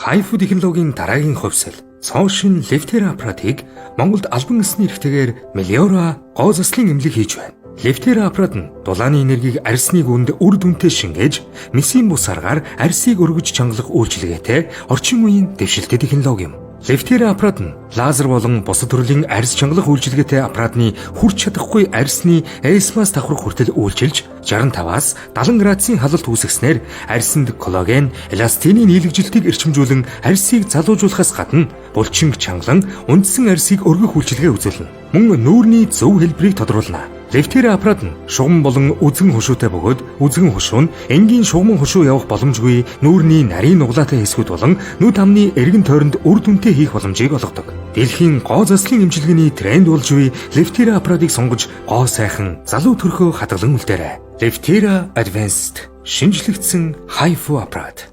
HIFU технологийн дараагийн хувьсэл цоошин Levtera аппаратыг Монголд албан ёсны эрхтэйгээр Meliora гоо заслын эмнэлэг хийж байна. Levtera аппарат нь дулааны энергийг арьсны гүнд үр дүнтэй шингээж, месийн бус аргаар арьсыг өргөж чангалах үйлчилгээтэй орчин үеийн дэвшилтэй технологи юм. Levtera аппарат нь лазер болон бусад төрлийн арьс чангалах үйлчилгээтэй аппаратны хүрч чадахгүй арьсны эсмас давхрах хүртэл үйлчилж 65-аас 70 градусын халалт үүсгэснээр арьсанд коллаген, эластины нийлэгжилтийг эрчимжүүлэн арьсыг залуужуулахаас гадна булчин чангалан үндсэн арьсыг өргөх үйлчилгээ үзүүлнэ. Мөн нүүрний зөв хэлбэрийг тодруулна. Levtera аппарат нь шугам болон үзгэн хушуутай бөгөөд үзгэн хушуу нь энгийн шугамн хушуу явах боломжгүй нүүрний нарийн нуглаатай хэсгүүд болон нүд амны эргэн тойронд үр дүнтэй хийх боломжийг олгодог. Дэлхийн гоо заслын эмчилгээний тренд болж буй Levtera аппаратыг сонгож гоо сайхан залуу төрхөө хадгалан үлдээрэй. Levtera Advanced шинжлэгдсэн HIFU аппарат.